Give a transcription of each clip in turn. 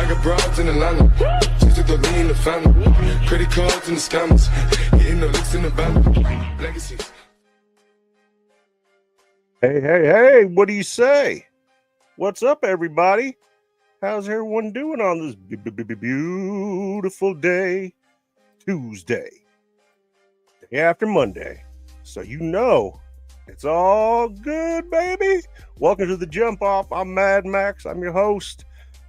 got broads in Atlanta. Just to the lean, the family. Credit cards and the scammers. Hitting the licks in the band. Legacies. Hey, what do you say? What's up, everybody? How's everyone doing on this beautiful day, Tuesday, day after Monday? So you know it's all good, baby. Welcome to the Jump Off. I'm Mad Max. I'm your host.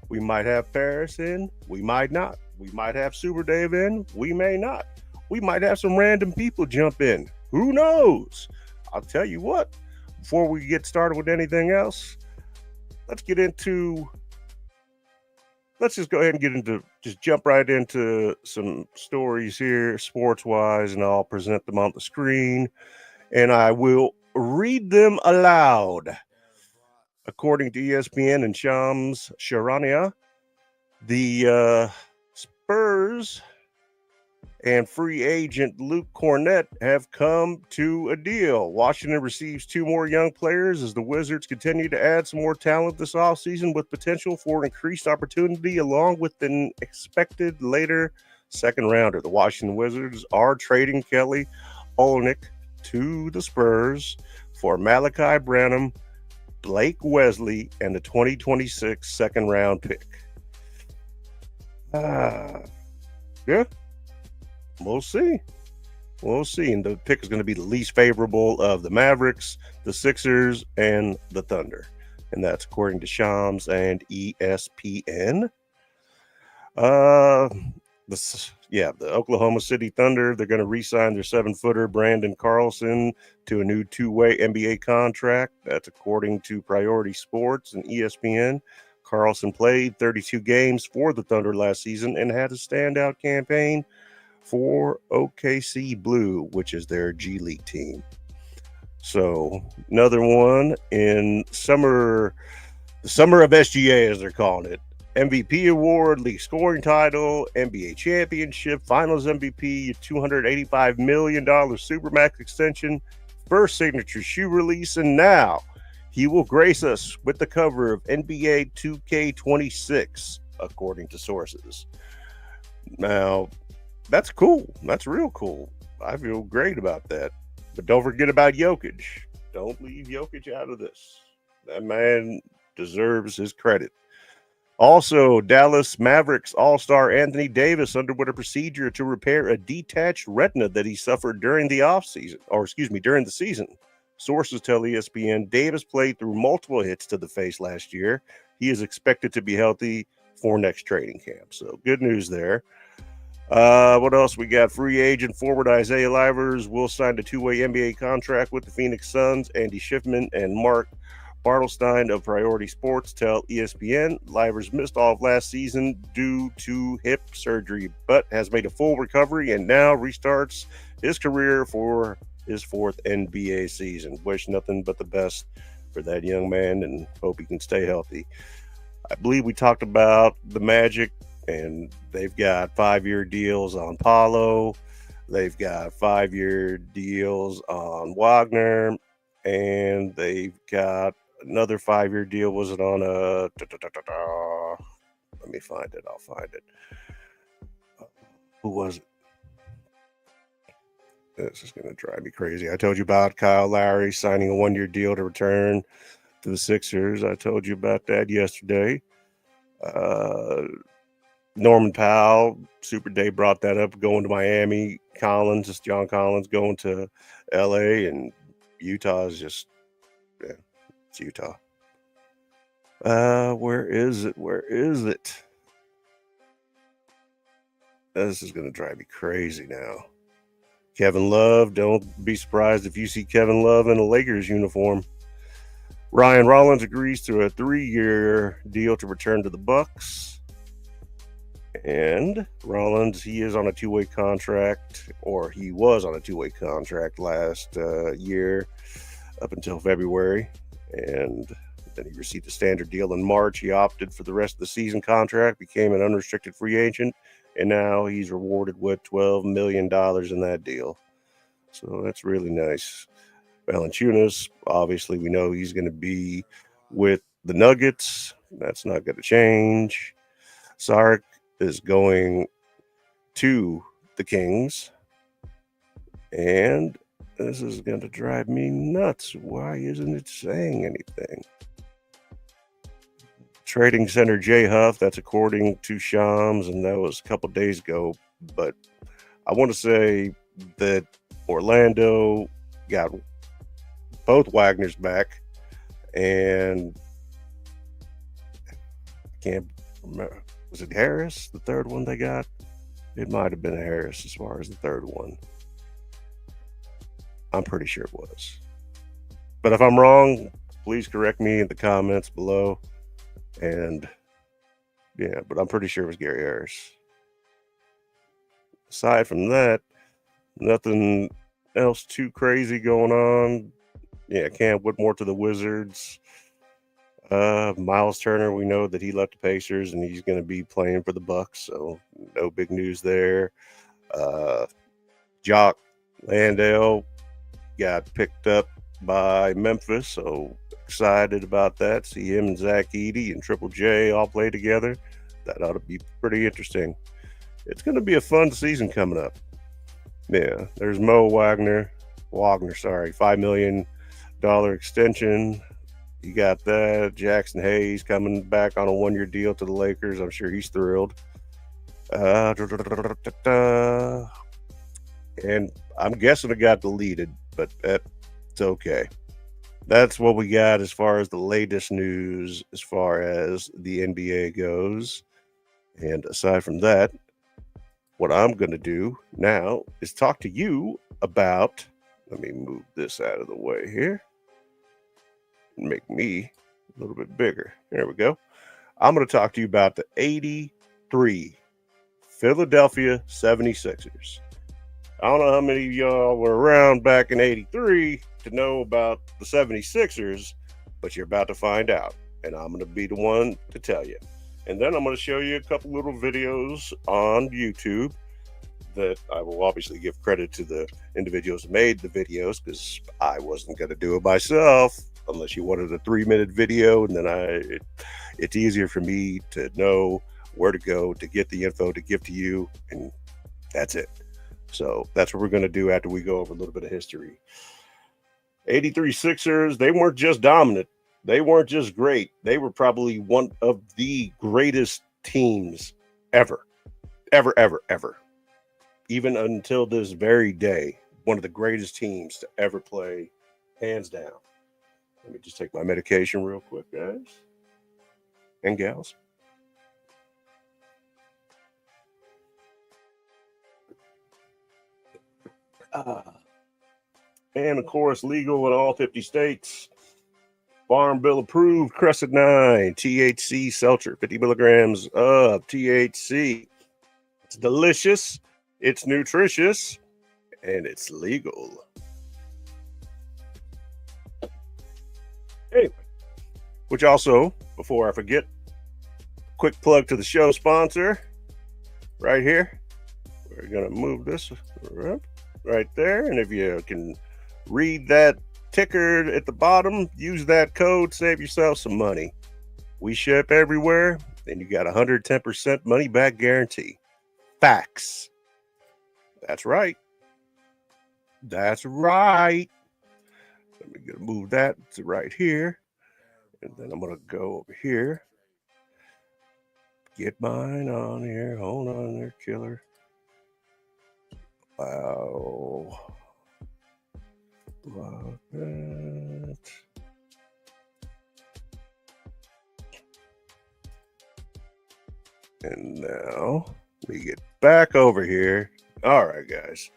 We might have Paris in, we might not. We might have Super Dave in, we may not. We might have some random people jump in. Who knows? I'll tell you what, before we get started with anything else, let's just go ahead and just jump right into some stories here, sports-wise, and I'll present them on the screen, and I will read them aloud. According to ESPN and Shams Charania, the Spurs and free agent Luke Cornett have come to a deal. Washington receives 2 more young players as the Wizards continue to add some more talent this offseason with potential for increased opportunity along with an expected later second rounder. The Washington Wizards are trading Kelly Olynyk to the Spurs for Malachi Branham, Blake Wesley, and the 2026 second round pick. Yeah. We'll see. And the pick is going to be the least favorable of the Mavericks, the Sixers, and the Thunder. And that's according to Shams and ESPN. The Oklahoma City Thunder, they're going to re-sign their 7-footer Brandon Carlson to a new 2-way NBA contract. That's according to Priority Sports and ESPN. Carlson played 32 games for the Thunder last season and had a standout campaign for OKC Blue, which is their G League team. So another one in the summer of SGA, as they're calling it. MVP award, league scoring title, NBA championship, finals MVP, $285 million Supermax extension, first signature shoe release, and now he will grace us with the cover of NBA 2K26, according to sources. Now, that's cool. That's real cool. I feel great about that. But don't forget about Jokic. Don't leave Jokic out of this. That man deserves his credit. Also, Dallas Mavericks All-Star Anthony Davis underwent a procedure to repair a detached retina that he suffered during the season. Sources tell ESPN Davis played through multiple hits to the face last year. He is expected to be healthy for next training camp. So good news there. What else we got? Free agent forward Isaiah Livers will sign a 2-way NBA contract with the Phoenix Suns. Andy Schiffman and Mark Bartelstein of Priority Sports tell ESPN Livers missed all of last season due to hip surgery, but has made a full recovery and now restarts his career for his 4th NBA season. Wish nothing but the best for that young man and hope he can stay healthy. I believe we talked about the Magic, and they've got 5-year deals on Paulo. They've got 5-year deals on Wagner, and they've got another 5-year deal. Was it on a? Let me find it. I'll find it. Who was it? This is going to drive me crazy. I told you about Kyle Lowry signing a 1-year deal to return to the Sixers. I told you about that yesterday. Norman Powell, Super Day brought that up, going to Miami. John Collins going to LA, and Utah is just, it's Utah. Where is it? This is going to drive me crazy now. Kevin Love, don't be surprised if you see Kevin Love in a Lakers uniform. Ryan Rollins agrees to a 3-year deal to return to the Bucks. And Rollins, he is on a 2-way contract, or he was on a 2-way contract last year up until February. And then he received a standard deal in March. He opted for the rest of the season contract, became an unrestricted free agent, and now he's rewarded with $12 million in that deal. So that's really nice. Valanciunas, obviously, we know he's going to be with the Nuggets. That's not going to change. Sark is going to the Kings. And this is going to drive me nuts. Why isn't it saying anything? Trading center J Huff, that's according to Shams, and that was a couple days ago. But I want to say that Orlando got both Wagner's back, and I can't remember. Was it Harris, the third one they got? It might have been Harris as far as the third one. I'm pretty sure it was. But if I'm wrong, please correct me in the comments below. And yeah, but I'm pretty sure it was Gary Harris. Aside from that, nothing else too crazy going on. Yeah, Cam Whitmore to the Wizards. Miles Turner, we know that he left the Pacers and he's going to be playing for the Bucks, so no big news there. Jock Landale got picked up by Memphis, so excited about that. See him and Zach Edey and Triple J all play together. That ought to be pretty interesting. It's going to be a fun season coming up. Yeah, there's Mo Wagner, $5 million extension. You got that. Jackson Hayes coming back on a one-year deal to the Lakers. I'm sure he's thrilled. And I'm guessing it got deleted, but that's okay. That's what we got as far as the latest news as far as the NBA goes. And aside from that, what I'm going to do now is talk to you about, let me move this out of the way here. Make me a little bit bigger. There we go. I'm going to talk to you about the 83 Philadelphia 76ers. I don't know how many of y'all were around back in 83 to know about the 76ers, but you're about to find out. And I'm going to be the one to tell you. And then I'm going to show you a couple little videos on YouTube that I will obviously give credit to the individuals who made the videos, because I wasn't going to do it myself unless you wanted a 3-minute video. And then it's easier for me to know where to go to get the info to give to you. And that's it. So that's what we're going to do after we go over a little bit of history. 83 Sixers, they weren't just dominant. They weren't just great. They were probably one of the greatest teams ever. Even until this very day, one of the greatest teams to ever play, hands down. Let me just take my medication real quick, guys and gals. And of course, legal in all 50 states. Farm Bill approved, Crescent 9, THC seltzer, 50 milligrams of THC. It's delicious, it's nutritious, and it's legal. Anyway, which also, before I forget, quick plug to the show sponsor right here. We're going to move this right there. And if you can read that ticker at the bottom, use that code, save yourself some money. We ship everywhere, and you got 110% money back guarantee. Facts. That's right. Let me move that to right here, and then I'm gonna go over here, get mine on here. Hold on there, killer. Wow. Like that. And now we get back over here. All right, guys.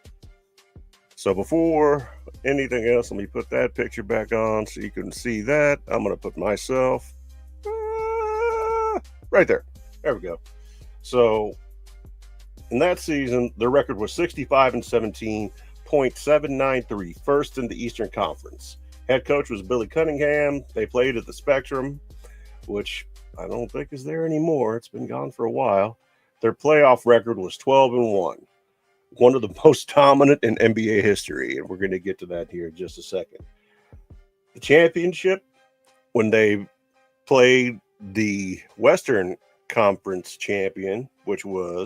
So before anything else, let me put that picture back on so you can see that. I'm going to put myself right there. There we go. So in that season, the record was 65-17.793, first in the Eastern Conference. Head coach was Billy Cunningham. They played at the Spectrum, which I don't think is there anymore. It's been gone for a while. Their playoff record was 12-1, one of the most dominant in NBA history, and we're going to get to that here in just a second. The championship, when they played the Western conference champion, which were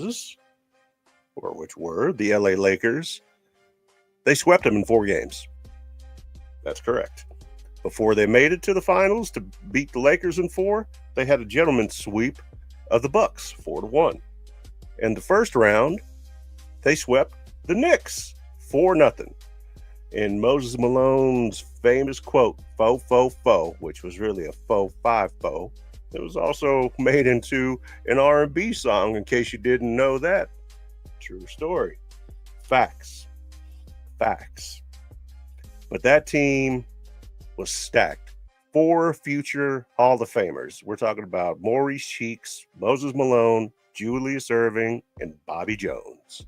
the LA Lakers. They swept them in 4 games. That's correct. Before they made it to the finals to beat the Lakers in 4, they had a gentleman's sweep of the Bucks, 4-1. In the first round, they swept the Knicks, 4-0. In Moses Malone's famous quote, "Fo, fo, fo," which was really a faux 5-fo, it was also made into an R&B song, in case you didn't know that. True story. Facts. But that team was stacked. 4 future Hall of Famers. We're talking about Maurice Cheeks, Moses Malone, Julius Erving, and Bobby Jones.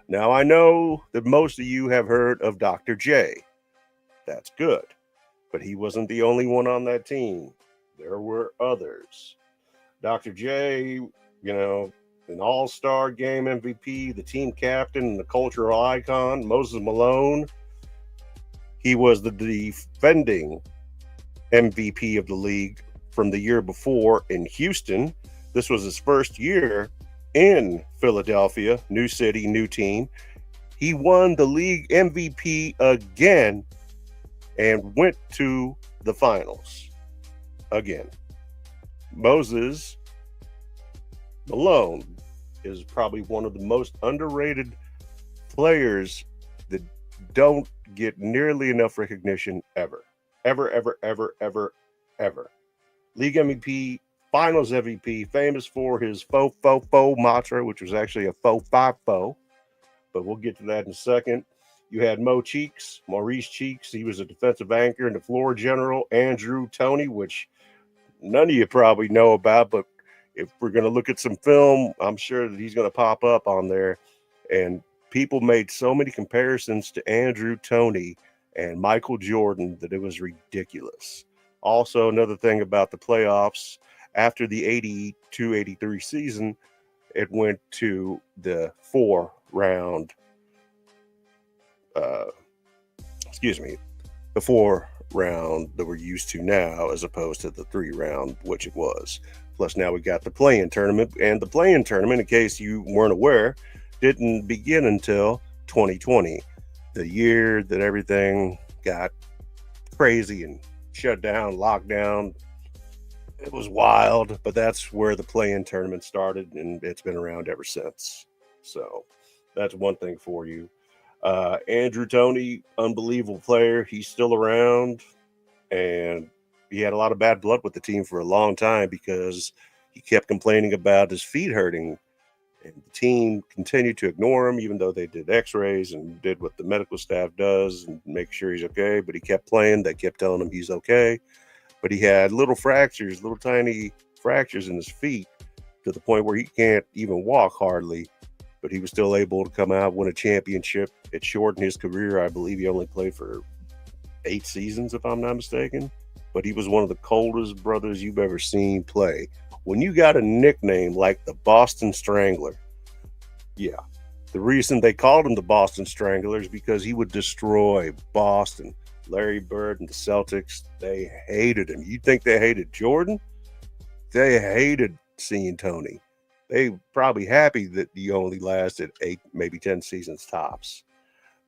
Now, I know that most of you have heard of Dr. J. That's good. But he wasn't the only one on that team. There were others. Dr. J, an all-star game MVP, the team captain, the cultural icon. Moses Malone, he was the defending MVP of the league from the year before in Houston. This was his first year in Philadelphia, new city, new team. He won the league MVP again and went to the finals again. Moses Malone is probably one of the most underrated players that don't get nearly enough recognition ever. League MVP, Finals MVP, famous for his faux mantra, which was actually a faux 5-fo, but we'll get to that in a second. You had Maurice Cheeks. He was a defensive anchor and the floor general. Andrew Toney, which none of you probably know about, but if we're going to look at some film, I'm sure that he's going to pop up on there. And people made so many comparisons to Andrew Toney and Michael Jordan that it was ridiculous. Also, another thing about the playoffs, after the 82-83 season, it went to the 4-round, the 4-round that we're used to now, as opposed to the 3-round, which it was. Plus, now we got the play-in tournament, and the play-in tournament, in case you weren't aware, didn't begin until 2020, the year that everything got crazy and shut down, locked down. It was wild, but that's where the play-in tournament started, and it's been around ever since. So that's one thing for you. Andrew Toney, unbelievable player. He's still around, and he had a lot of bad blood with the team for a long time because he kept complaining about his feet hurting, and the team continued to ignore him, even though they did x-rays and did what the medical staff does and make sure he's okay. But he kept playing. They kept telling him he's okay. But he had little tiny fractures in his feet to the point where he can't even walk hardly. But he was still able to come out, win a championship. It shortened his career. I believe he only played for 8 seasons, if I'm not mistaken. But he was one of the coldest brothers you've ever seen play. When you got a nickname like the Boston Strangler, yeah, the reason they called him the Boston Strangler is because he would destroy Boston. Larry Bird and the Celtics, they hated him. You think they hated Jordan? They hated seeing Toney. They probably happy that he only lasted 8, maybe 10 seasons tops.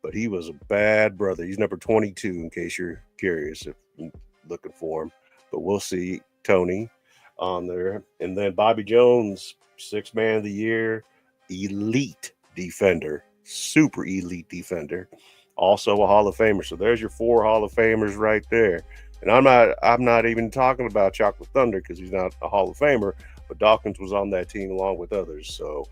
But he was a bad brother. He's number 22, in case you're curious if you're looking for him. But we'll see Toney on there. And then Bobby Jones, 6th man of the year, elite defender, super elite defender. Also a Hall of Famer. So there's your 4 Hall of Famers right there. And I'm not even talking about Chocolate Thunder because he's not a Hall of Famer, but Dawkins was on that team along with others. So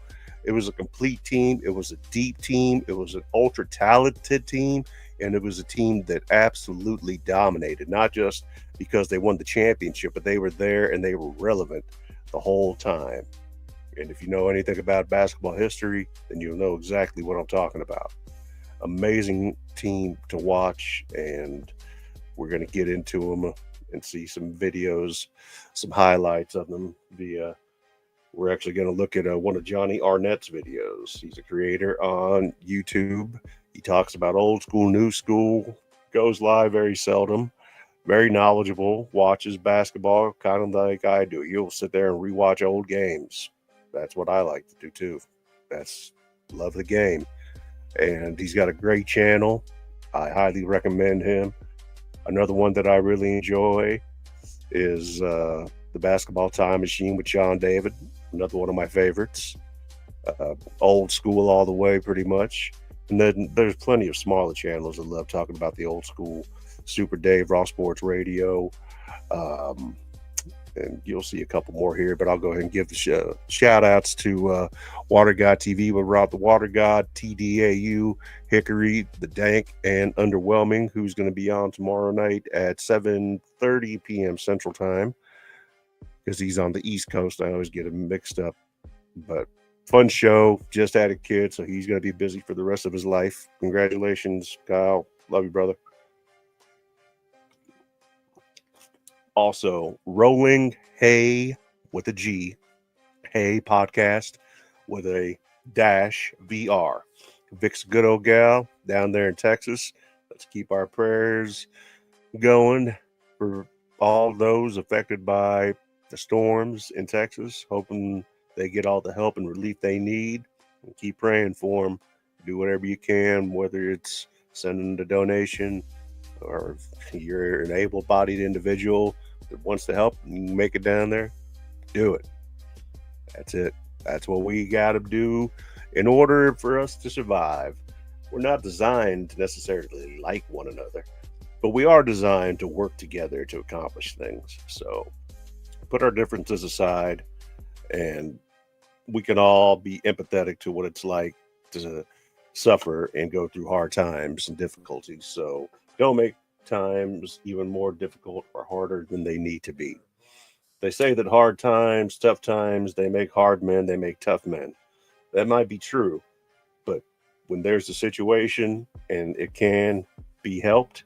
it was a complete team. It was a deep team. It was an ultra talented team. And it was a team that absolutely dominated, not just because they won the championship, but they were there and they were relevant the whole time. And if you know anything about basketball history, then you'll know exactly what I'm talking about. Amazing team to watch, and we're going to get into them and see some videos, some highlights of them. We're actually going to look at one of Johnny Arnett's videos. He's a creator on YouTube. He talks about old school, new school, goes live very seldom, very knowledgeable, watches basketball kind of like I do. You'll sit there and rewatch old games. That's what I like to do too. Love the game. And he's got a great channel. I highly recommend him. Another one that I really enjoy is the Basketball Time Machine with John David. Another one of my favorites. Old school all the way, pretty much. And then there's plenty of smaller channels that love talking about the old school. Super Dave, Raw Sports Radio. And you'll see a couple more here, but I'll go ahead and give the shout outs to Water God TV with Rob the Water God, TDAU, Hickory, The Dank, and Underwhelming, who's going to be on tomorrow night at 7:30 p.m. Central Time, because he's on the East Coast. I always get him mixed up, but fun show. Just had a kid, so he's going to be busy for the rest of his life. Congratulations, Kyle. Love you, brother. Also, Rolling Hay with a G, Hay Podcast with a dash VR. Vic's a good old gal down there in Texas. Let's keep our prayers going for all those affected by the storms in Texas. Hoping they get all the help and relief they need. And keep praying for them. Do whatever you can, whether it's sending the donation or if you're an able-bodied individual that wants to help and you can make it down there, do it. That's it. That's what we got to do in order for us to survive. We're not designed to necessarily like one another, but we are designed to work together to accomplish things. So put our differences aside and we can all be empathetic to what it's like to suffer and go through hard times and difficulties. So don't make times even more difficult or harder than they need to be. They say that hard times, tough times, they make hard men, they make tough men. That might be true, but when there's a situation and it can be helped,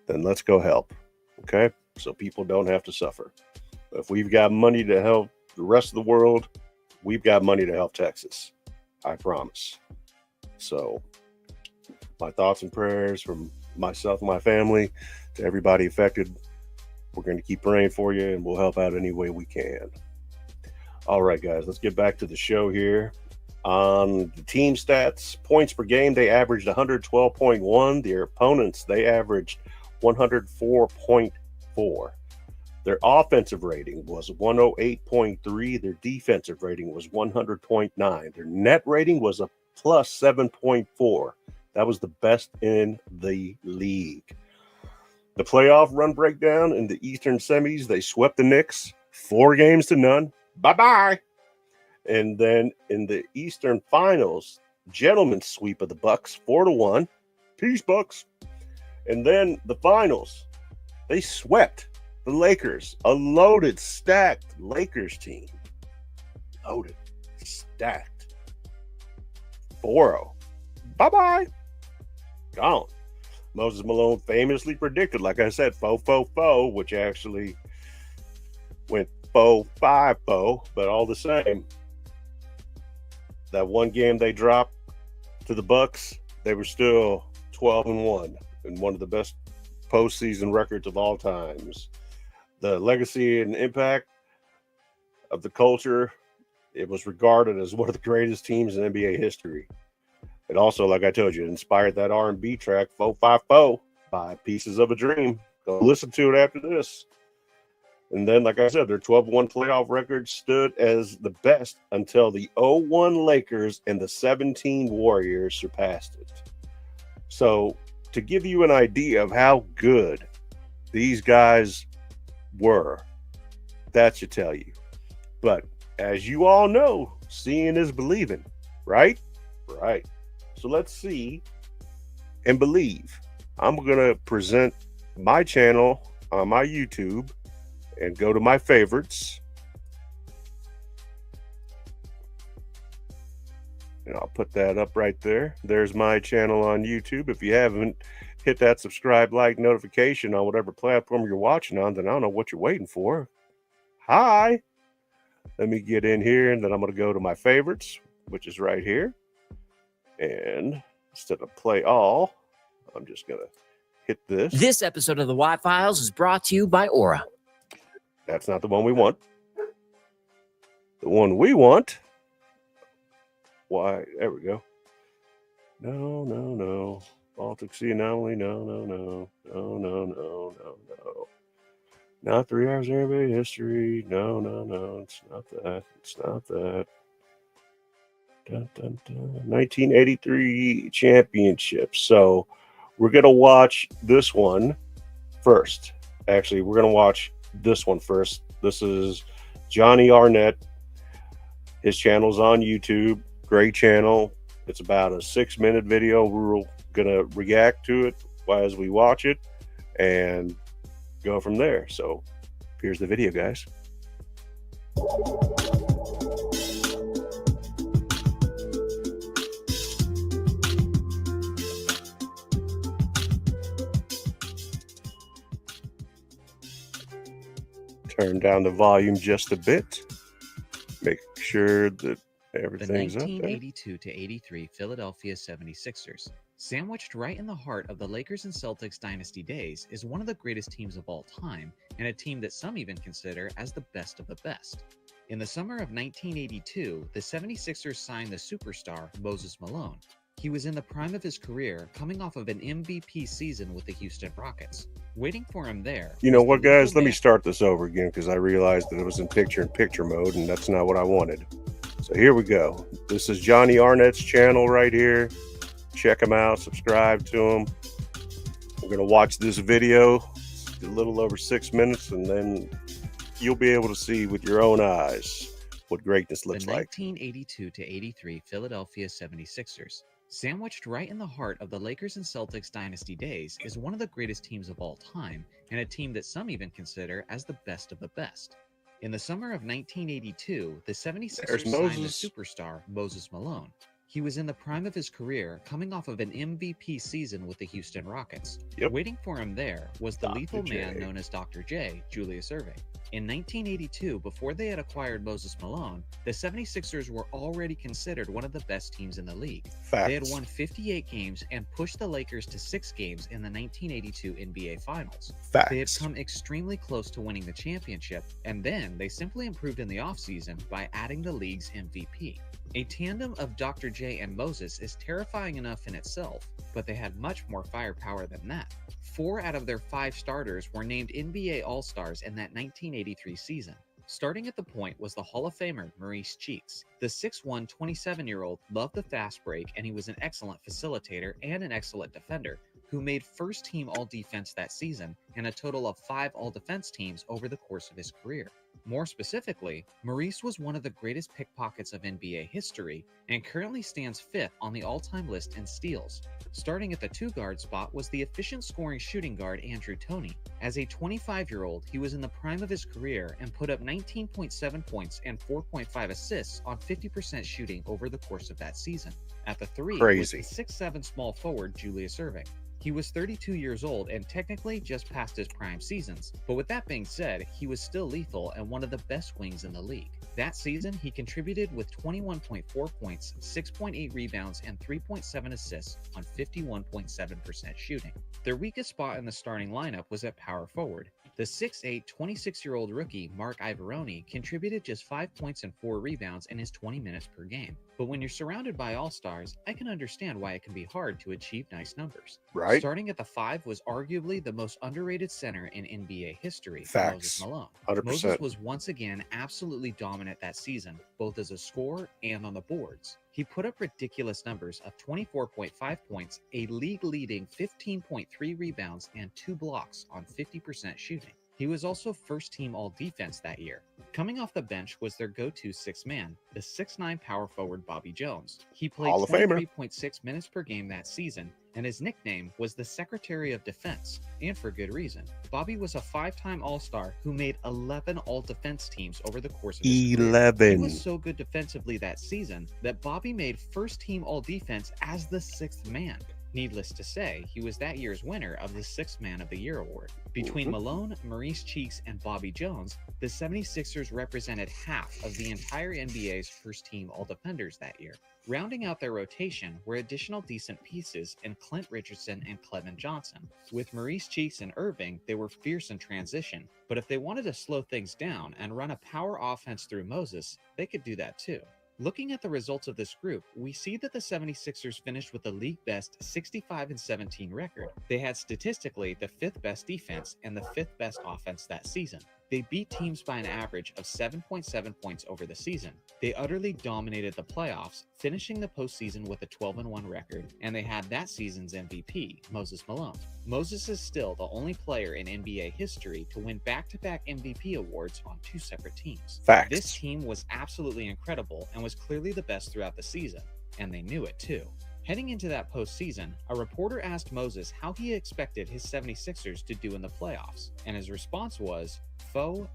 then let's go help. Okay? So people don't have to suffer. If we've got money to help the rest of the world, we've got money to help Texas. I promise. So my thoughts and prayers from myself and my family to everybody affected. We're going to keep praying for you and we'll help out any way we can. All right, guys, let's get back to the show here. On the team stats, points per game, they averaged 112.1. Their opponents, they averaged 104.4. Their offensive rating was 108.3. Their defensive rating was 100.9. Their net rating was a plus 7.4. That was the best in the league. The playoff run breakdown in the Eastern semis, they swept the Knicks 4-0. Bye-bye. And then in the Eastern finals, gentleman's sweep of the Bucks, 4-1. Peace, Bucks. And then the finals, they swept the Lakers, a loaded, stacked Lakers team. Loaded, stacked. 4-0. Bye-bye. Gone. Moses Malone famously predicted, like I said, 4-4-4, which actually went 4-5-4, but all the same, that one game they dropped to the Bucks, they were still 12-1 and one of the best postseason records of all times. The legacy and impact of the culture, it was regarded as one of the greatest teams in NBA history. It also, like I told you, inspired that R&B track 4-5-4 by Pieces of a Dream. Go listen to it after this. And then, like I said, their 12-1 playoff record stood as the best until the 0-1 Lakers and the 17 Warriors surpassed it. So, to give you an idea of how good these guys were, that should tell you. But as you all know, seeing is believing, right? Right. So let's see and believe. I'm going to present my channel on my YouTube and go to my favorites. And I'll put that up right there. There's my channel on YouTube. If you haven't hit that subscribe, like, notification on whatever platform you're watching on, then I don't know what you're waiting for. Hi. Let me get in here, and then I'm going to go to my favorites, which is right here. And instead of play all, I'm just going to hit this. This episode of the Watt Files is brought to you by Aura. That's not the one we want. The one we want. Why? There we go. No. Baltic Sea anomaly. No. Not 3 hours NBA history. No. It's not that. Dun. 1983 championship. So we're going to watch this one first. Actually, we're going to watch this one first. This is Johnny Arnett. His channel's on YouTube. Great channel. It's about a 6-minute video. We're going to react to it as we watch it and go from there. So here's the video, guys. Turn down the volume just a bit. Make sure that everything's up there. The 1982 to 83 Philadelphia 76ers, sandwiched right in the heart of the Lakers and Celtics dynasty days, is one of the greatest teams of all time, and a team that some even consider as the best of the best. In the summer of 1982, the 76ers signed the superstar Moses Malone. He was in the prime of his career, coming off of an MVP season with the Houston Rockets. Waiting for him there. You know what, guys? Let me start this over again because I realized that it was in picture-in-picture mode, and that's not what I wanted. So here we go. This is Johnny Arnett's channel right here. Check him out. Subscribe to him. We're going to watch this video. It's a little over 6 minutes, and then you'll be able to see with your own eyes what greatness looks like. The 1982 to 83 Philadelphia 76ers, sandwiched right in the heart of the Lakers and Celtics dynasty days, is one of the greatest teams of all time, and a team that some even consider as the best of the best. In the summer of 1982, the 76ers signed the superstar Moses Malone. He was in the prime of his career, coming off of an MVP season with the Houston Rockets. Waiting for him there was the lethal man known as Dr. J, Julius Erving. In 1982, before they had acquired Moses Malone, the 76ers were already considered one of the best teams in the league. They had won 58 games and pushed the Lakers to 6 games in the 1982 NBA Finals. They had come extremely close to winning the championship, and then they simply improved in the offseason by adding the league's MVP. A tandem of Dr. J and Moses is terrifying enough in itself, but they had much more firepower than that. 4 out of their 5 starters were named NBA All-Stars in that 1983 season. Starting at the point was the Hall of Famer Maurice Cheeks. The 6'1", 27-year-old loved the fast break, and he was an excellent facilitator and an excellent defender, who made first-team All-Defense that season and a total of 5 All-Defense teams over the course of his career. More specifically, Maurice was one of the greatest pickpockets of NBA history and currently stands 5th on the all-time list in steals. Starting at the 2-guard spot was the efficient scoring shooting guard Andrew Toney. As a 25-year-old, he was in the prime of his career and put up 19.7 points and 4.5 assists on 50% shooting over the course of that season. At the 3 was the 6'7" small forward Julius Erving. He was 32 years old and technically just past his prime seasons, but with that being said, he was still lethal and one of the best wings in the league. That season, he contributed with 21.4 points, 6.8 rebounds, and 3.7 assists on 51.7% shooting. Their weakest spot in the starting lineup was at power forward. The 6'8", 26-year-old rookie Mark Ivoroni contributed just 5 points and 4 rebounds in his 20 minutes per game. But when you're surrounded by all-stars, I can understand why it can be hard to achieve nice numbers. Right. Starting at the 5 was arguably the most underrated center in NBA history, Moses Malone. 100%. Moses was once again absolutely dominant that season, both as a scorer and on the boards. He put up ridiculous numbers of 24.5 points, a league-leading 15.3 rebounds, and 2 blocks on 50% shooting. He was also first-team All-Defense that year. Coming off the bench was their go-to 6th man, the 6'9" power forward Bobby Jones. He played 23.6 minutes per game that season, and his nickname was the Secretary of Defense, and for good reason. Bobby was a 5-time All-Star who made 11 All-Defense teams over the course of his career. He was so good defensively that season that Bobby made first-team All-Defense as the 6th man. Needless to say, he was that year's winner of the 6th Man of the Year award. Between Malone, Maurice Cheeks, and Bobby Jones, the 76ers represented half of the entire NBA's first-team All-Defenders that year. Rounding out their rotation were additional decent pieces in Clint Richardson and Clement Johnson. With Maurice Cheeks and Irving, they were fierce in transition, but if they wanted to slow things down and run a power offense through Moses, they could do that too. Looking at the results of this group, we see that the 76ers finished with a league-best 65-17 record. They had statistically the 5th best defense and the 5th best offense that season. They beat teams by an average of 7.7 points over the season. They utterly dominated the playoffs, finishing the postseason with a 12-1 record, and they had that season's MVP, Moses Malone. Moses is still the only player in NBA history to win back-to-back MVP awards on 2 separate teams. Facts. This team was absolutely incredible and was clearly the best throughout the season, and they knew it too. Heading into that postseason, a reporter asked Moses how he expected his 76ers to do in the playoffs, and his response was, foe,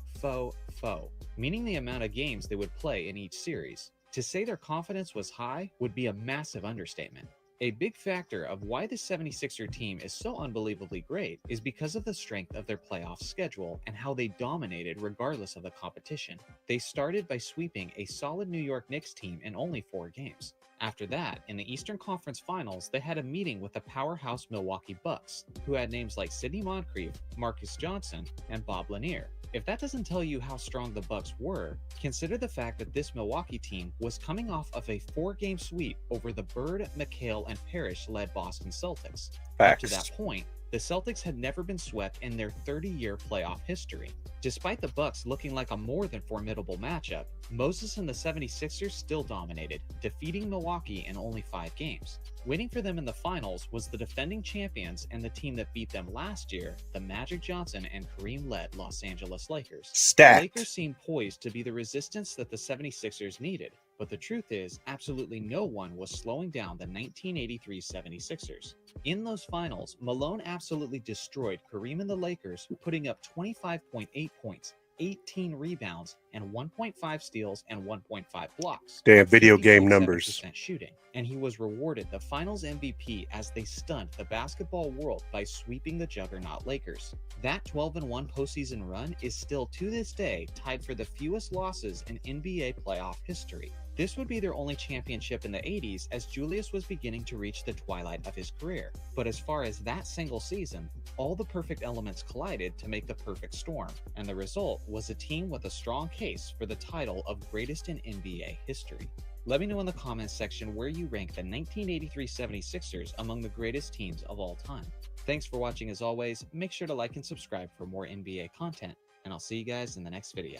meaning the amount of games they would play in each series. To say their confidence was high would be a massive understatement. A big factor of why the 76er team is so unbelievably great is because of the strength of their playoff schedule and how they dominated regardless of the competition. They started by sweeping a solid New York Knicks team in only 4 games. After that, in the Eastern Conference Finals, they had a meeting with the powerhouse Milwaukee Bucks, who had names like Sidney Moncrief, Marcus Johnson, and Bob Lanier. If that doesn't tell you how strong the Bucks were, consider the fact that this Milwaukee team was coming off of a 4-game sweep over the Bird, McHale, and Parrish-led Boston Celtics. Up to that point, the Celtics had never been swept in their 30-year playoff history. Despite the Bucks looking like a more than formidable matchup, Moses and the 76ers still dominated, defeating Milwaukee in only 5 games. Waiting for them in the finals was the defending champions and the team that beat them last year, the Magic Johnson and Kareem-led Los Angeles Lakers. Stacked. The Lakers seemed poised to be the resistance that the 76ers needed, but the truth is, absolutely no one was slowing down the 1983 76ers. In those finals, Malone absolutely destroyed Kareem and the Lakers, putting up 25.8 points, 18 rebounds, and 1.5 steals and 1.5 blocks. Damn video game numbers. Shooting, and he was rewarded the Finals MVP as they stunned the basketball world by sweeping the juggernaut Lakers. That 12-1 postseason run is still to this day tied for the fewest losses in NBA playoff history. This would be their only championship in the 80s as Julius was beginning to reach the twilight of his career. But as far as that single season, all the perfect elements collided to make the perfect storm, and the result was a team with a strong case for the title of greatest in NBA history. Let me know in the comments section where you rank the 1983 76ers among the greatest teams of all time. Thanks for watching as always, make sure to like and subscribe for more NBA content, and I'll see you guys in the next video.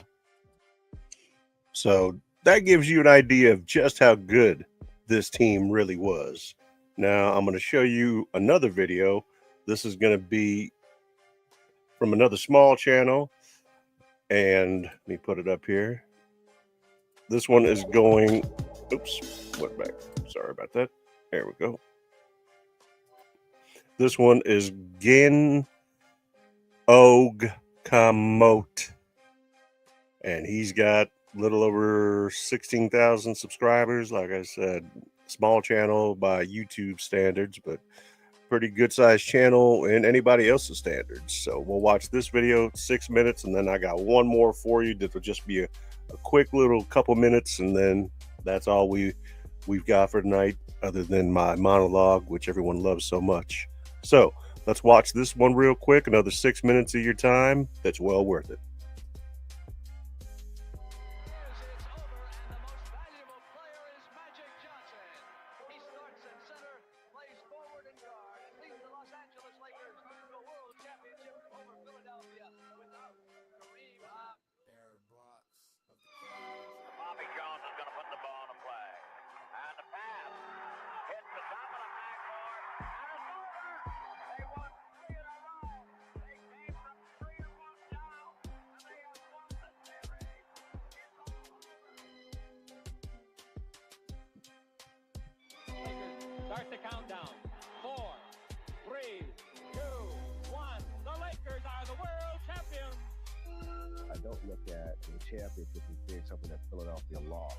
So that gives you an idea of just how good this team really was. Now I'm going to show you another video. This is going to be from another small channel, and let me put it up here. This one is going, oops, went back. Sorry about that. There we go. This one is Gin Og Kamot, and he's got a little over 16,000 subscribers. Like I said, small channel by YouTube standards, but pretty good sized channel in anybody else's standards. So we'll watch this video, 6 minutes, and then I got one more for you that will just be a quick little couple minutes, and then that's all we've got for tonight, other than my monologue, which everyone loves so much. So let's watch this one real quick, another 6 minutes of your time. That's well worth it. Start the countdown. 4, 3, 2, 1. The Lakers are the world champions. I don't look at the championship as being something that Philadelphia lost.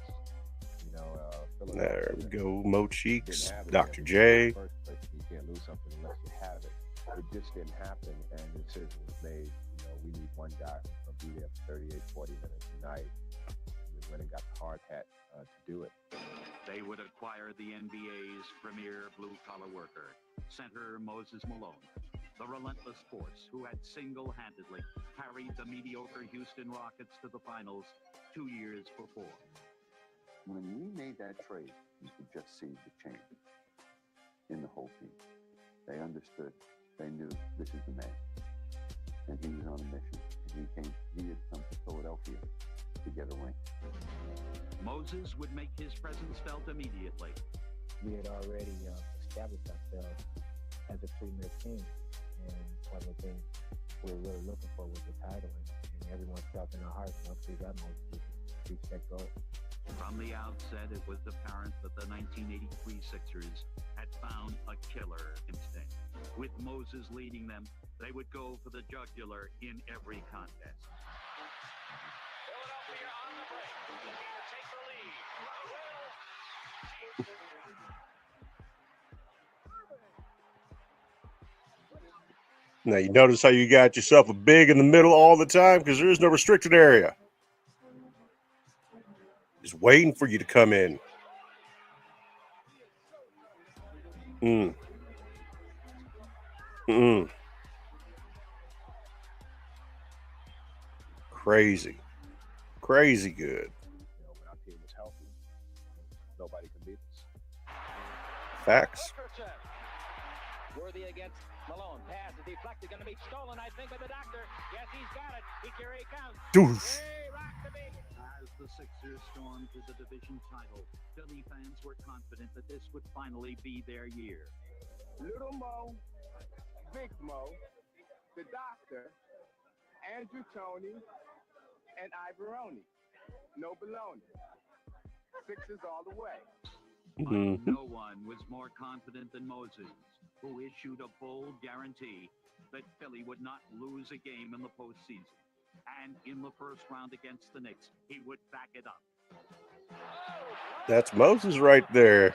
You know, There we go. Mo Cheeks, didn't have it Dr. in J. the first place. You can't lose something unless you have it. It just didn't happen, and the decision was made. You know, we need one guy who's going to be there for 38, 40 minutes a night. went and got the hard hat to do it. They would acquire the NBA's premier blue-collar worker, center Moses Malone, the relentless force who had single-handedly carried the mediocre Houston Rockets to the finals 2 years before. When we made that trade, you could just see the change in the whole team. They understood. They knew this is the man. And he was on a mission. And he had come to Philadelphia to get a ring. Moses would make his presence felt immediately. We had already established ourselves as a premier team. And one of the things we were really looking for was the title. And everyone felt in our hearts, once we got Moses, we reached that goal. From the outset, it was apparent that the 1983 Sixers had found a killer instinct. With Moses leading them, they would go for the jugular in every contest. Philadelphia on the break, looking to take the lead. Now you notice how you got yourself a big in the middle all the time because there is no restricted area. Just waiting for you to come in. Crazy good. When our team was healthy, nobody could beat us. Facts. Worthy against Malone. Pass is deflected, going to be stolen, I think, by the doctor. Yes, he's got it. Here he comes. Doof. Hey, rock the beat. As the Sixers stormed to the division title, Philly fans were confident that this would finally be their year. Little Mo, Big Mo, the doctor, Andrew Toney, and Ivoroni. No baloney. Sixers all the way. But no one was more confident than Moses, who issued a bold guarantee that Philly would not lose a game in the postseason. And in the first round against the Knicks, he would back it up. That's Moses right there.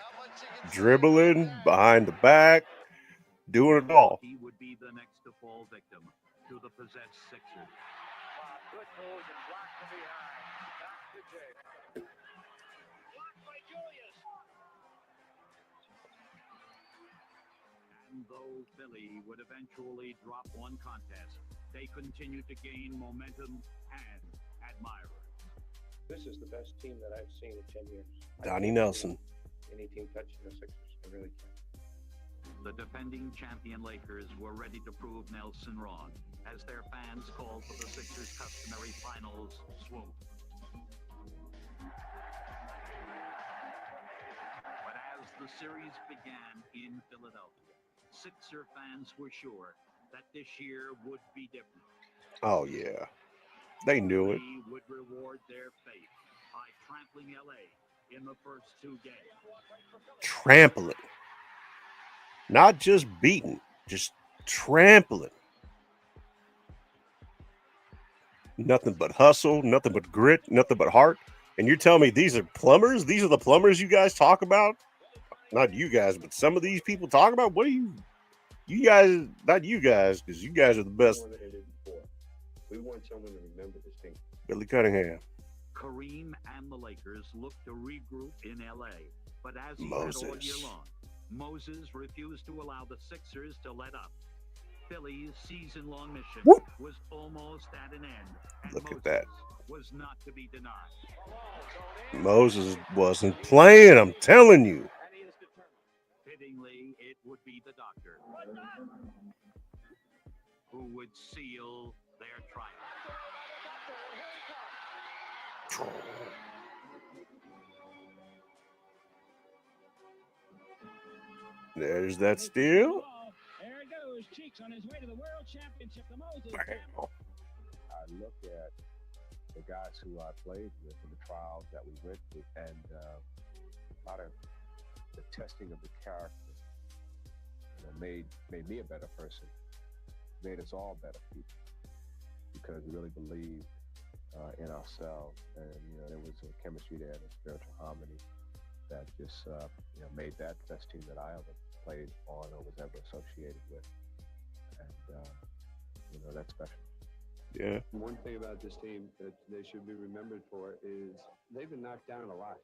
Dribbling behind the back, doing it all. He would be the next to fall victim to the possessed Sixers. Good move and blocked from behind. Back to Jay. Blocked by Julius. And though Philly would eventually drop one contest, they continued to gain momentum and admirers. This is the best team that I've seen in 10 years. Donnie Nelson. Any team touching the Sixers, I really can't. The defending champion Lakers were ready to prove Nelson wrong as their fans called for the Sixers' customary finals swoop. But as the series began in Philadelphia, Sixer fans were sure that this year would be different. Oh, yeah. They knew it. They would reward their fate by trampling LA in the first two games. Trampling. Not just beating, just trampling. Nothing but hustle, nothing but grit, nothing but heart. And you're telling me these are plumbers? These are the plumbers you guys talk about? Not you guys, but some of these people talk about? What are you guys, not you guys, because you guys are the best. We want someone to remember this thing. Billy Cunningham. Kareem and the Lakers looked to regroup in LA. But as he Moses. said all year long, Moses refused to allow the Sixers to let up. Philly's season-long mission Whoop. was almost at an end. And Look at Moses that. was not to be denied. Moses wasn't playing, I'm telling you. And he is determined. Fittingly, it would be the doctor who would seal their triumph. There's that steal. There it goes. Cheeks on his way to the World Championship. The Moses. Bam. I look at the guys who I played with in the trials that we went through, and a lot of the testing of the character, made me a better person, made us all better people, because we really believed in ourselves, and there was a chemistry there and a spiritual harmony that just made that the best team that I ever played on or was ever associated with, and that's special. Yeah. One thing about this team that they should be remembered for is they've been knocked down a lot.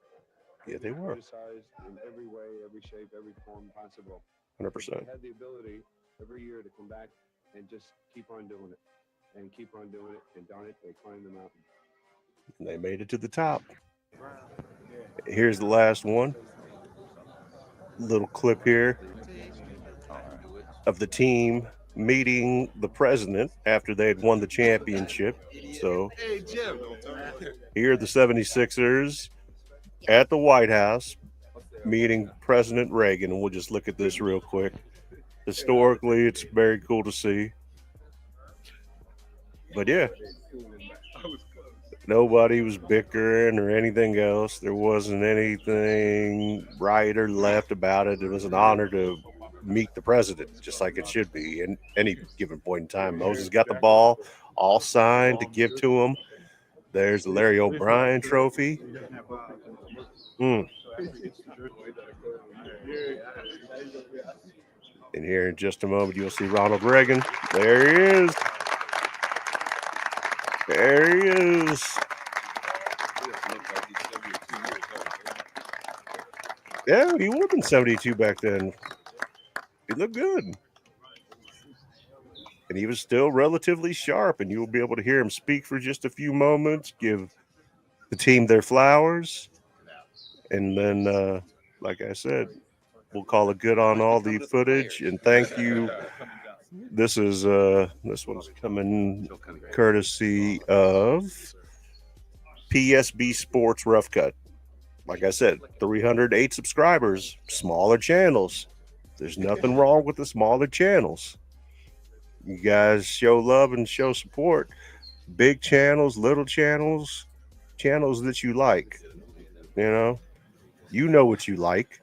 Yeah, they They've been were. criticized in every way, every shape, every form possible. 100%. They had the ability every year to come back and just keep on doing it and keep on doing it. And darn it, they climbed the mountain. And they made it to the top. Here's the last one. Little clip here of the team meeting the president after they had won the championship. So here are the 76ers at the White House meeting President Reagan. And we'll just look at this real quick. Historically, it's very cool to see. But yeah, nobody was bickering or anything else. There wasn't anything right or left about it. It was an honor to meet the president, just like it should be in any given point in time. Moses got the ball all signed to give to him. There's the Larry O'Brien trophy. And here in just a moment, you'll see Ronald Reagan. There he is. There he is. Yeah, he would have been 72 back then. He looked good. And he was still relatively sharp, and you'll be able to hear him speak for just a few moments, give the team their flowers. And then, like I said, we'll call it good on all the footage. And thank you. This one's coming courtesy of PSB Sports Rough Cut. Like I said, 308 subscribers, smaller channels. There's nothing wrong with the smaller channels. You guys show love and show support. Big channels, little channels, channels that you like. You know what you like.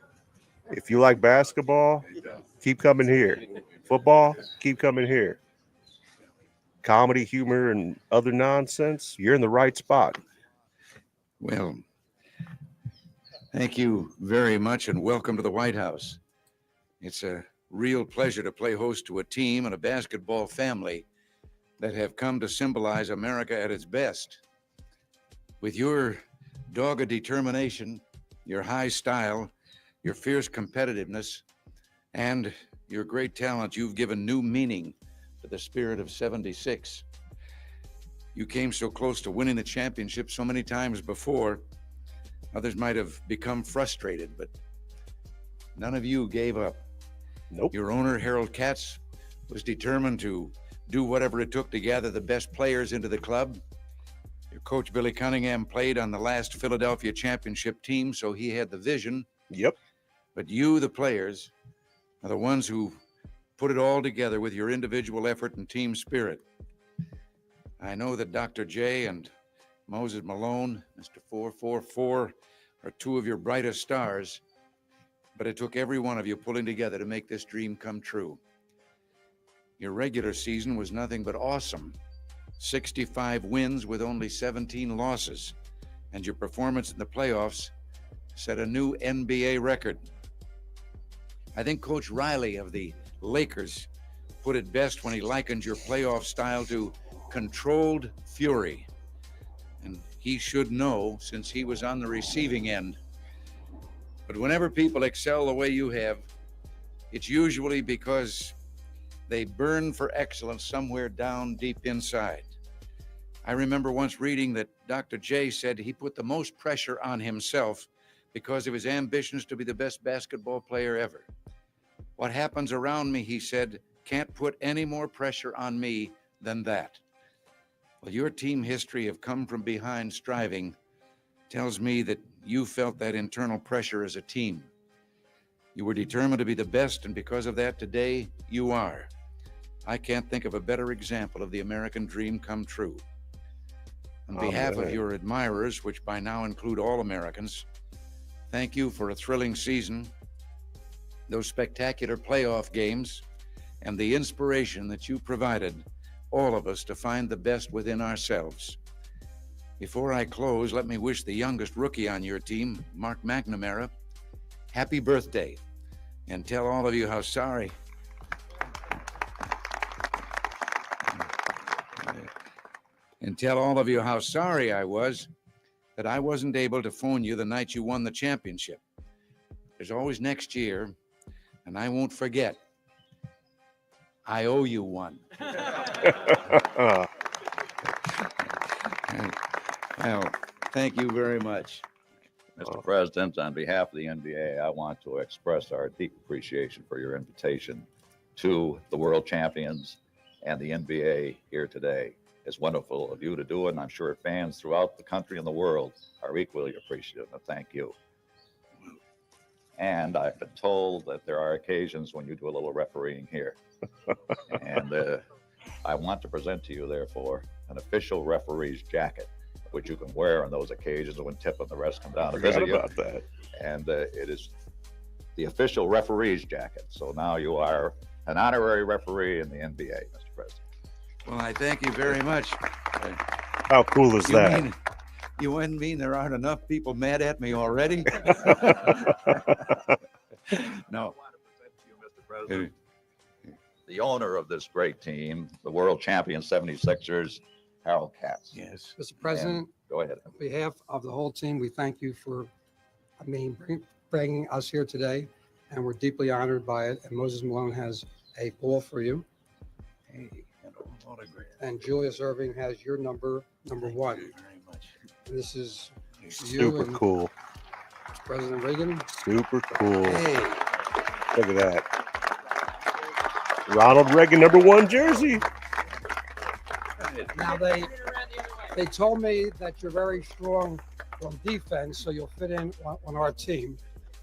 If you like basketball, keep coming here. Football, keep coming here. Comedy, humor, and other nonsense, you're in the right spot. Well, thank you very much, and welcome to the White House. It's a real pleasure to play host to a team and a basketball family that have come to symbolize America at its best. With your dogged determination, your high style, your fierce competitiveness, and your great talent, you've given new meaning to the spirit of 76. You came so close to winning the championship so many times before. Others might have become frustrated, but none of you gave up. Nope. Your owner, Harold Katz, was determined to do whatever it took to gather the best players into the club. Your coach, Billy Cunningham, played on the last Philadelphia championship team, so he had the vision. Yep. But you, the players, are the ones who put it all together with your individual effort and team spirit. I know that Dr. J and Moses Malone, Mr. 444, are two of your brightest stars, but it took every one of you pulling together to make this dream come true. Your regular season was nothing but awesome. 65 wins with only 17 losses, and your performance in the playoffs set a new NBA record. I think Coach Riley of the Lakers put it best when he likened your playoff style to controlled fury. And he should know, since he was on the receiving end. But whenever people excel the way you have, it's usually because they burn for excellence somewhere down deep inside. I remember once reading that Dr. J said he put the most pressure on himself because of his ambitions to be the best basketball player ever. What happens around me, he said, can't put any more pressure on me than that. Well, your team history of come from behind striving tells me that you felt that internal pressure as a team. You were determined to be the best, and because of that, today you are. I can't think of a better example of the American dream come true. On behalf of your admirers, which by now include all Americans, thank you for a thrilling season, those spectacular playoff games, and the inspiration that you provided all of us to find the best within ourselves. Before I close, let me wish the youngest rookie on your team, Mark McNamara, happy birthday, and tell all of you how sorry. and tell all of you how sorry I was that I wasn't able to phone you the night you won the championship. There's always next year, and I won't forget. I owe you one. Well, thank you very much. Mr. President, on behalf of the NBA, I want to express our deep appreciation for your invitation to the world champions and the NBA here today. It's wonderful of you to do it, and I'm sure fans throughout the country and the world are equally appreciative, and thank you. And I've been told that there are occasions when you do a little refereeing here. And I want to present to you, therefore, an official referee's jacket, which you can wear on those occasions when Tip and the rest come down to visit you. About that. And it is the official referee's jacket. So now you are an honorary referee in the NBA, Mr. President. Well, I thank you very much. How cool is that? You wouldn't mean there aren't enough people mad at me already? No. Mr. President, the owner of this great team, the world champion 76ers, Harold Katz. Yes. Mr. President, And go ahead. on behalf of the whole team, we thank you for, bringing us here today, and we're deeply honored by it. And Moses Malone has a ball for you. Hey, autograph. And Julius Erving has your number Thank 1. you very much. And this is you Super and cool. President Reagan. Super cool. Hey, Look at that. Ronald Reagan, number 1 jersey. now they told me that you're very strong on defense, so you'll fit in on our team.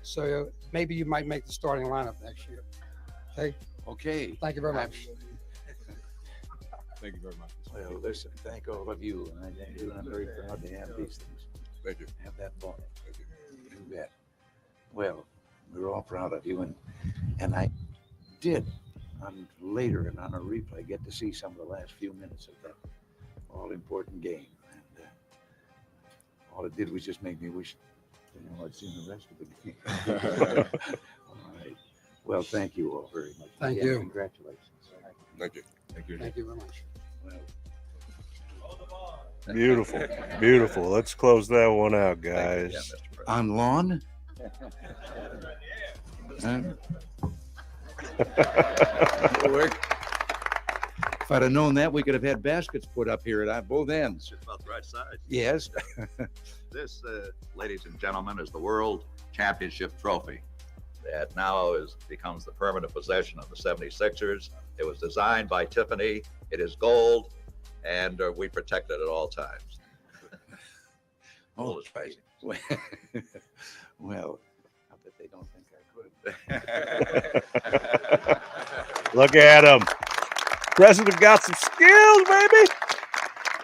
So maybe you might make the starting lineup next year. Okay. Okay. Thank you very much. Thank you very much. Well, listen, thank all of you. And I'm very proud to have these things. Thank you. Have that ball. You bet. Well, we're all proud of you. And I did later and on a replay get to see some of the last few minutes of that all-important game. And all it did was just make me wish I'd seen the rest of the game. All right. Well, thank you all very much. Thank Again, you. Congratulations. Thank you. Thank you. Thank you very much. Well, Beautiful. Beautiful. Let's close that one out, Thank you guys. again, Mr. President. on lawn? Huh? If I'd have known that, we could have had baskets put up here at both ends. Just about the right size. Yes. This, ladies and gentlemen, is the World Championship trophy that now becomes the permanent possession of the 76ers. It was designed by Tiffany. It is gold, and we protect it at all times. Gold is crazy. Well, I bet they don't think I could. Look at him. President got some skills, baby.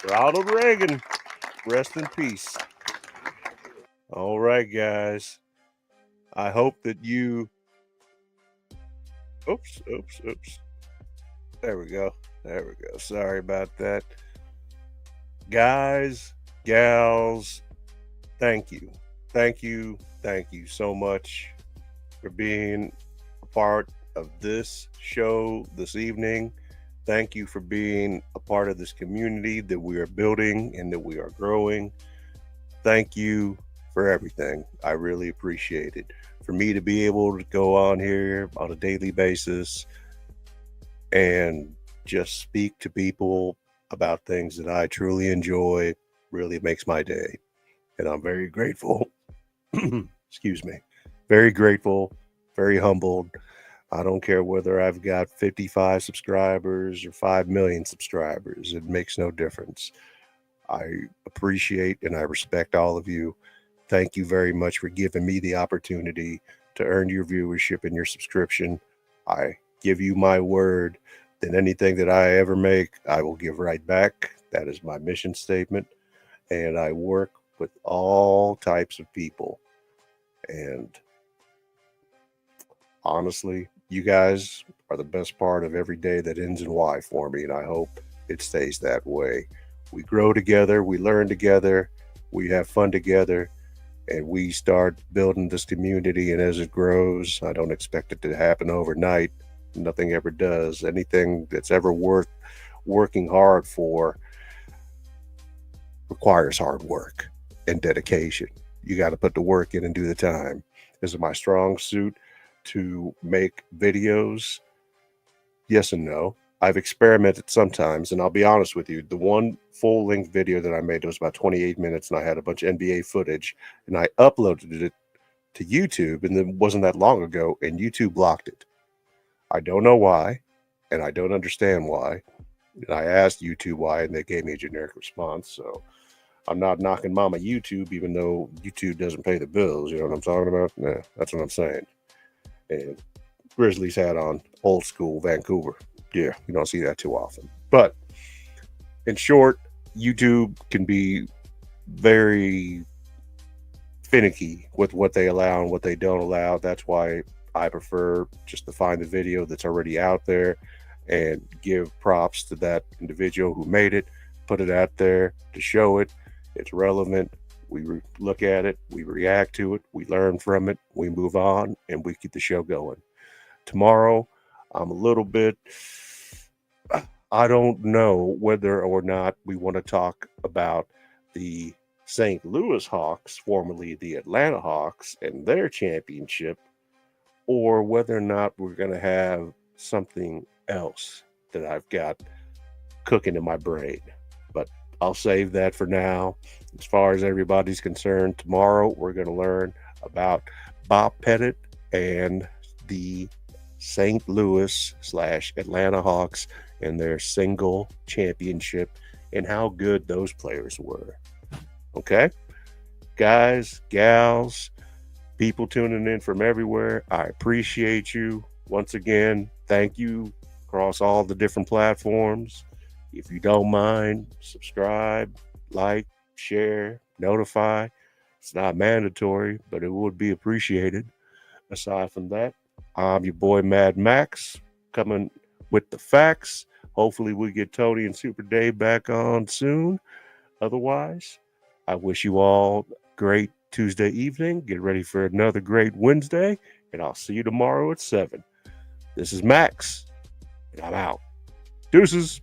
Ronald Reagan. Rest in peace. All right, guys. I hope that you. Oops. There we go. Sorry about that. Guys, gals, thank you. Thank you so much for being a part of this show this evening. Thank you for being a part of this community that we are building and that we are growing. Thank you for everything. I really appreciate it. For me to be able to go on here on a daily basis and just speak to people about things that I truly enjoy really makes my day. And I'm very grateful. Excuse me. Very grateful, very humbled. I don't care whether I've got 55 subscribers or 5 million subscribers. It makes no difference. I appreciate and I respect all of you. Thank you very much for giving me the opportunity to earn your viewership and your subscription. I give you my word that anything that I ever make, I will give right back. That is my mission statement. And I work with all types of people. And honestly, you guys are the best part of every day that ends in Y for me. And I hope it stays that way. We grow together. We learn together. We have fun together. And we start building this community. And as it grows, I don't expect it to happen overnight. Nothing ever does. Anything that's ever worth working hard for, requires hard work and dedication. You got to put the work in and do the time. Is it my strong suit to make videos? Yes and no. I've experimented sometimes, and I'll be honest with you. The one full-length video that I made was about 28 minutes, and I had a bunch of NBA footage, and I uploaded it to YouTube, and it wasn't that long ago, and YouTube blocked it. I don't know why, and I don't understand why. And I asked YouTube why, and they gave me a generic response. So I'm not knocking Mama YouTube, even though YouTube doesn't pay the bills. You know what I'm talking about? Yeah, that's what I'm saying. And Grizzlies hat on, old school Vancouver. Yeah, you don't see that too often. But in short, YouTube can be very finicky with what they allow and what they don't allow. That's why I prefer just to find the video that's already out there and give props to that individual who made it, put it out there to show it. It's relevant. We look at it, we react to it, we learn from it, we move on, and we keep the show going. Tomorrow, I'm a little bit, I don't know whether or not we want to talk about the St. Louis Hawks, formerly the Atlanta Hawks, and their championship, or whether or not we're going to have something else that I've got cooking in my brain. But I'll save that for now. As far as everybody's concerned, tomorrow we're going to learn about Bob Pettit and the St. Louis / Atlanta Hawks and their single championship and how good those players were. Okay? Guys, gals, people tuning in from everywhere, I appreciate you. Once again, thank you across all the different platforms. If you don't mind, subscribe, like, share, notify. It's not mandatory, but it would be appreciated. Aside from that, I'm your boy Mad Max, coming with the facts. Hopefully we get Tony and Super Dave back on soon. Otherwise, I wish you all great Tuesday evening. Get ready for another great Wednesday, and I'll see you tomorrow at 7. This is Max, and I'm out. Deuces.